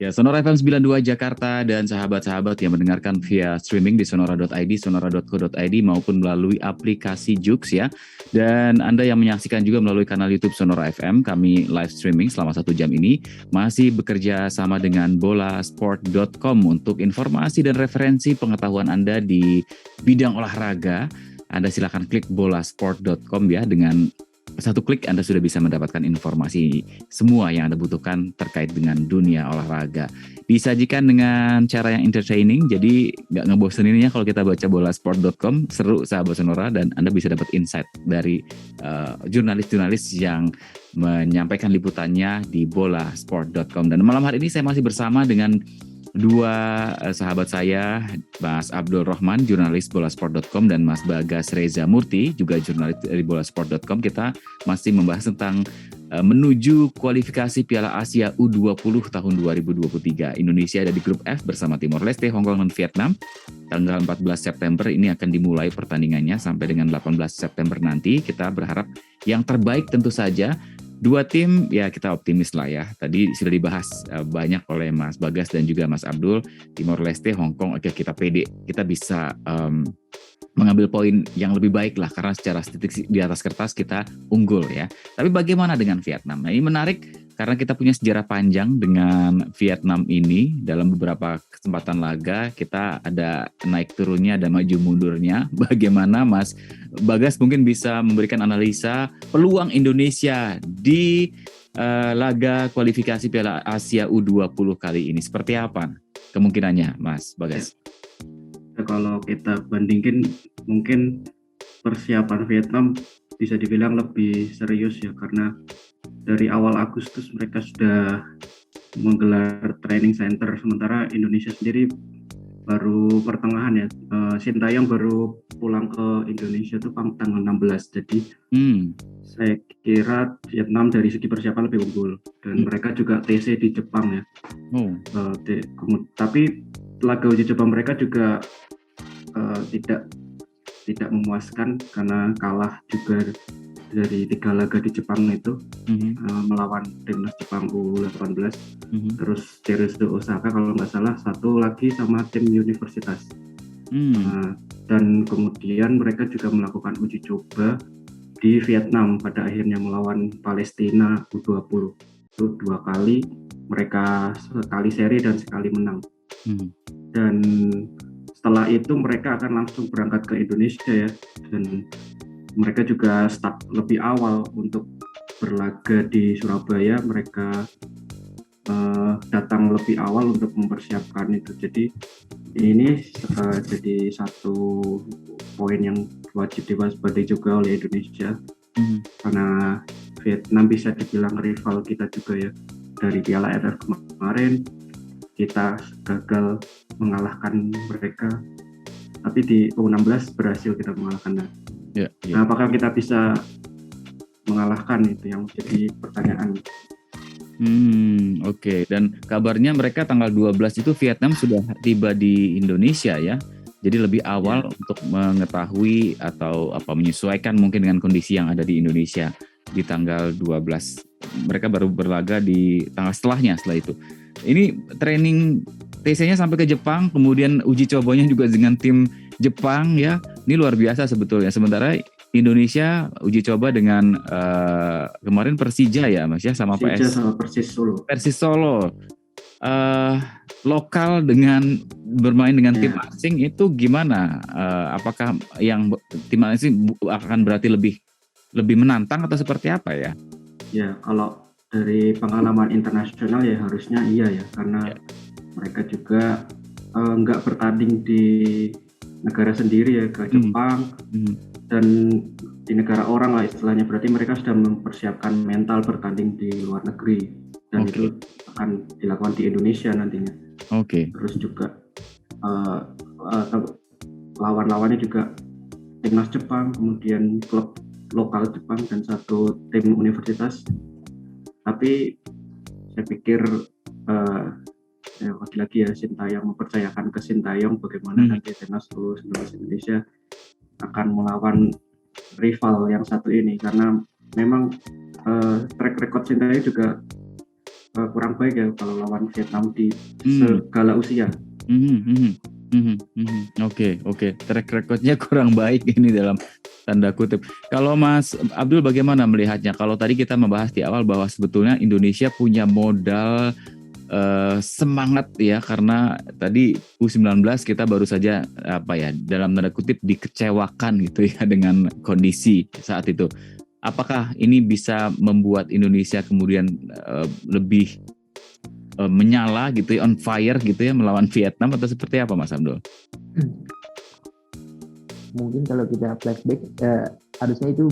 Ya, Sonora FM 92 Jakarta dan sahabat-sahabat yang mendengarkan via streaming di sonora.id, sonora.co.id maupun melalui aplikasi Joox ya. Dan Anda yang menyaksikan juga melalui kanal YouTube Sonora FM, kami live streaming selama 1 jam ini masih bekerja sama dengan bolasport.com untuk informasi dan referensi pengetahuan Anda di bidang olahraga. Anda silakan klik bolasport.com ya, dengan 1 klik Anda sudah bisa mendapatkan informasi semua yang Anda butuhkan terkait dengan dunia olahraga. Disajikan dengan cara yang entertaining, jadi nggak ngeboseninnya kalau kita baca bolasport.com, seru sahabat Sonora, dan Anda bisa dapat insight dari jurnalis-jurnalis yang menyampaikan liputannya di bolasport.com. Dan malam hari ini saya masih bersama dengan 2 sahabat saya, Mas Abdul Rohman, jurnalis bolasport.com, dan Mas Bagas Reza Murti, juga jurnalis dari bolasport.com. Kita masih membahas tentang menuju kualifikasi Piala Asia U20 tahun 2023. Indonesia ada di grup F bersama Timor Leste, Hong Kong, dan Vietnam. Tanggal 14 September ini akan dimulai pertandingannya sampai dengan 18 September nanti. Kita berharap yang terbaik tentu saja. 2 tim ya kita optimis lah ya. Tadi sudah dibahas banyak oleh Mas Bagas dan juga Mas Abdul. Timor Leste, Hong Kong, oke kita pede. Kita bisa mengambil poin yang lebih baik lah karena secara statistik di atas kertas kita unggul ya. Tapi bagaimana dengan Vietnam? Nah, ini menarik karena kita punya sejarah panjang dengan Vietnam ini. Dalam beberapa kesempatan laga kita ada naik turunnya, ada maju mundurnya. Bagaimana Mas Bagas mungkin bisa memberikan analisa peluang Indonesia di laga kualifikasi Piala Asia U20 kali ini? Seperti apa kemungkinannya Mas Bagas? Kalau kita bandingin mungkin persiapan Vietnam bisa dibilang lebih serius ya, karena dari awal Agustus mereka sudah menggelar training center, sementara Indonesia sendiri baru pertengahan ya. Sintayong baru pulang ke Indonesia tuh tanggal 16, jadi saya kira Vietnam dari segi persiapan lebih unggul, dan mereka juga TC di Jepang ya. Tapi laga uji coba mereka juga tidak memuaskan karena kalah juga dari 3 laga di Jepang itu, melawan timnas Jepang U18, terus Cerezo Osaka kalau nggak salah, 1 lagi sama tim universitas. Dan kemudian mereka juga melakukan uji coba di Vietnam pada akhirnya melawan Palestina U20. Itu 2 kali, mereka sekali seri dan sekali menang. Dan setelah itu mereka akan langsung berangkat ke Indonesia ya, dan mereka juga start lebih awal untuk berlaga di Surabaya. Mereka datang lebih awal untuk mempersiapkan itu. Jadi ini jadi satu poin yang wajib diwaspadai juga oleh Indonesia, karena Vietnam bisa dibilang rival kita juga ya. Dari Piala AFF kemarin kita gagal mengalahkan mereka, tapi di U16 berhasil kita mengalahkan. Nah, apakah kita bisa mengalahkan, itu yang jadi pertanyaan. Oke. Dan kabarnya mereka tanggal 12 itu Vietnam sudah tiba di Indonesia ya. Jadi lebih awal untuk mengetahui atau menyesuaikan mungkin dengan kondisi yang ada di Indonesia di tanggal 12. Mereka baru berlaga di tanggal setelah itu. Ini training TC-nya sampai ke Jepang, kemudian uji cobanya juga dengan tim Jepang ya. Ini luar biasa sebetulnya. Sementara Indonesia uji coba dengan kemarin Persija ya Mas ya, sama Persis Solo. Persis Solo. Lokal dengan bermain dengan tim asing itu gimana? Apakah yang tim asing akan berarti lebih menantang atau seperti apa ya? Ya, kalau dari pengalaman internasional ya harusnya iya ya, karena mereka juga nggak bertanding di negara sendiri ya, ke Jepang dan di negara orang lah istilahnya. Berarti mereka sudah mempersiapkan mental bertanding di luar negeri, dan itu akan dilakukan di Indonesia nantinya. Terus juga lawan-lawannya juga timnas Jepang, kemudian klub lokal Jepang, dan 1 tim universitas. Tapi saya pikir lagi-lagi ya Sintayong, mempercayakan ke Sintayong bagaimana nanti timnas Indonesia akan melawan rival yang satu ini, karena memang track record Sintayong juga kurang baik ya kalau lawan Vietnam di segala usia. Oke. Track recordnya kurang baik ini dalam tanda kutip. Kalau Mas Abdul bagaimana melihatnya? Kalau tadi kita membahas di awal bahwa sebetulnya Indonesia punya modal semangat ya, karena tadi U19 kita baru saja dalam tanda kutip dikecewakan gitu ya dengan kondisi saat itu. Apakah ini bisa membuat Indonesia kemudian lebih menyala gitu ya, on fire gitu ya melawan Vietnam, atau seperti apa Mas Abdul? Mungkin kalau kita flashback harusnya itu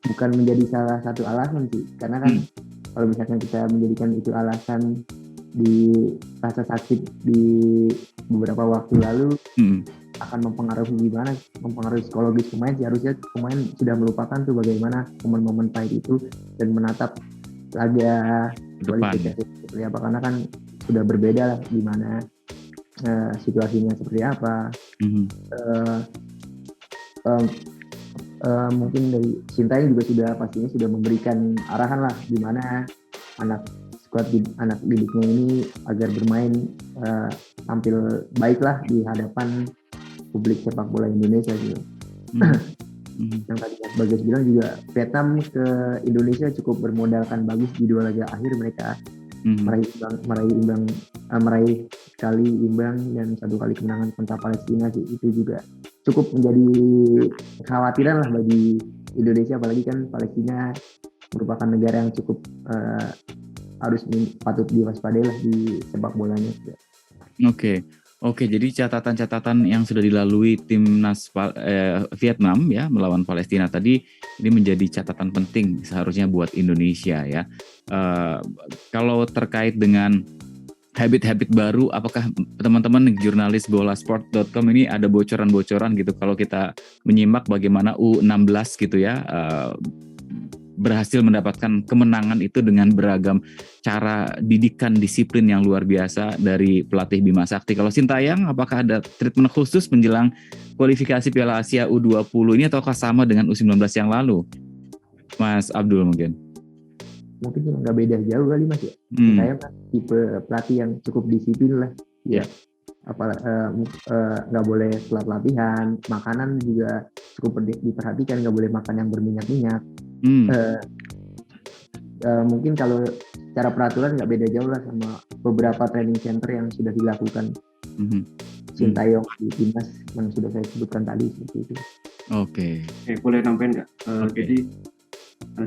bukan menjadi salah satu alasan sih, karena kan kalau misalkan kita menjadikan itu alasan di rasa sakit di beberapa waktu lalu akan mempengaruhi psikologis pemain sih. Harusnya pemain sudah melupakan tuh bagaimana momen-momen pahit itu dan menatap laga kualifikasi seperti apa, karena kan sudah berbeda lah di mana situasinya seperti apa. Mungkin dari Sintayong juga pastinya sudah memberikan arahan lah di mana anak didiknya ini agar bermain tampil baiklah di hadapan publik sepak bola Indonesia gitu. Yang tadi Mas Bagas bilang juga, Vietnam ke Indonesia cukup bermodalkan bagus di 2 laga akhir. Mereka meraih sekali imbang dan 1 kali kemenangan kontra Palestina sih. Itu juga cukup menjadi kekhawatiran lah bagi Indonesia, apalagi kan Palestina merupakan negara yang cukup harus patut diwaspadai lah di sepak bolanya. Oke, jadi catatan-catatan yang sudah dilalui timnas Vietnam ya melawan Palestina tadi ini menjadi catatan penting seharusnya buat Indonesia ya. Kalau terkait dengan habit-habit baru, apakah teman-teman jurnalis bolasport.com ini ada bocoran-bocoran gitu kalau kita menyimak bagaimana U16 gitu ya berhasil mendapatkan kemenangan itu dengan beragam cara didikan disiplin yang luar biasa dari pelatih Bima Sakti. Kalau Sintayong, apakah ada treatment khusus menjelang kualifikasi Piala Asia U20 ini ataukah sama dengan U19 yang lalu? Mas Abdul mungkin. Mungkin nggak beda jauh kali Mas ya. Sintayong kan tipe pelatih yang cukup disiplin lah. Ya. Nggak boleh telat latihan, makanan juga cukup diperhatikan, nggak boleh makan yang berminyak-minyak. Mungkin kalau secara peraturan nggak beda jauh lah sama beberapa training center yang sudah dilakukan Sintayong di timnas yang sudah saya sebutkan tadi seperti itu. Oke, boleh nambahin nggak? Jadi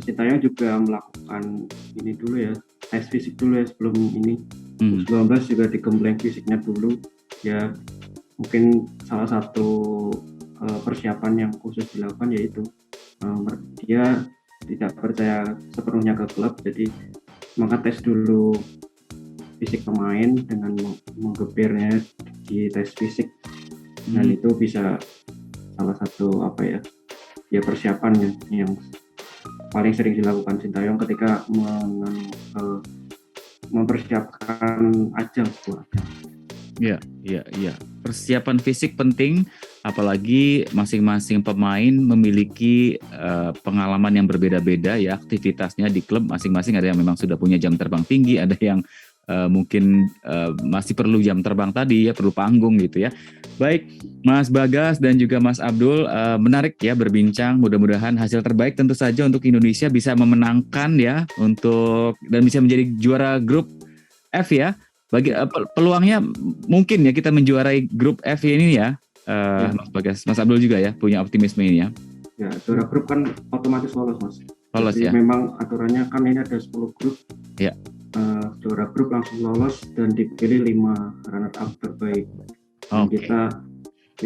Sintayong juga melakukan ini dulu ya, tes fisik dulu ya sebelum ini. 19 juga digembleng fisiknya dulu ya. Mungkin salah satu persiapan yang khusus dilakukan yaitu dia tidak percaya sepenuhnya ke klub, jadi maka tes dulu fisik pemain dengan menggebirnya di tes fisik, dan itu bisa salah satu persiapan yang paling sering dilakukan Sintayong ketika mempersiapkan ajang sebuah ajang. Iya. Persiapan fisik penting, apalagi masing-masing pemain memiliki pengalaman yang berbeda-beda ya, aktivitasnya di klub masing-masing. Ada yang memang sudah punya jam terbang tinggi, ada yang mungkin masih perlu jam terbang tadi ya, perlu panggung gitu ya. Baik, Mas Bagas dan juga Mas Abdul, menarik ya berbincang. Mudah-mudahan hasil terbaik tentu saja untuk Indonesia bisa memenangkan ya dan bisa menjadi juara grup F ya. Bagi peluangnya mungkin ya kita menjuarai grup F ini ya. Mas Bagas, Mas Abdul juga ya punya optimisme ini ya. Ya, juara grup kan otomatis lolos Mas. Lolos. Jadi, ya. Memang aturannya kan ini ada 10 grup. Ya. Juara grup langsung lolos dan dipilih 5 runner up terbaik. Kita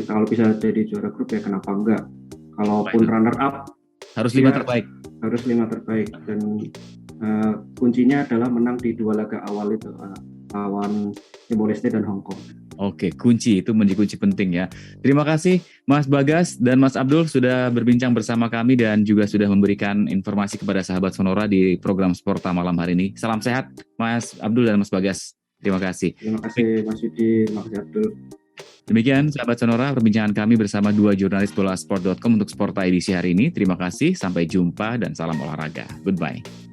kalau bisa jadi juara grup ya kenapa enggak? Kalaupun runner up harus 5 terbaik. Harus 5 terbaik, dan kuncinya adalah menang di 2 laga awal itu lawan Timor Leste dan Hong Kong. Oke, kunci itu menjadi kunci penting ya. Terima kasih Mas Bagas dan Mas Abdul sudah berbincang bersama kami dan juga sudah memberikan informasi kepada sahabat Sonora di program Sporta malam hari ini. Salam sehat Mas Abdul dan Mas Bagas. Terima kasih. Terima kasih Mas Yudi, terima kasih Abdul. Demikian sahabat Sonora perbincangan kami bersama 2 jurnalis bolasport.com untuk Sporta edisi hari ini. Terima kasih, sampai jumpa dan salam olahraga. Goodbye.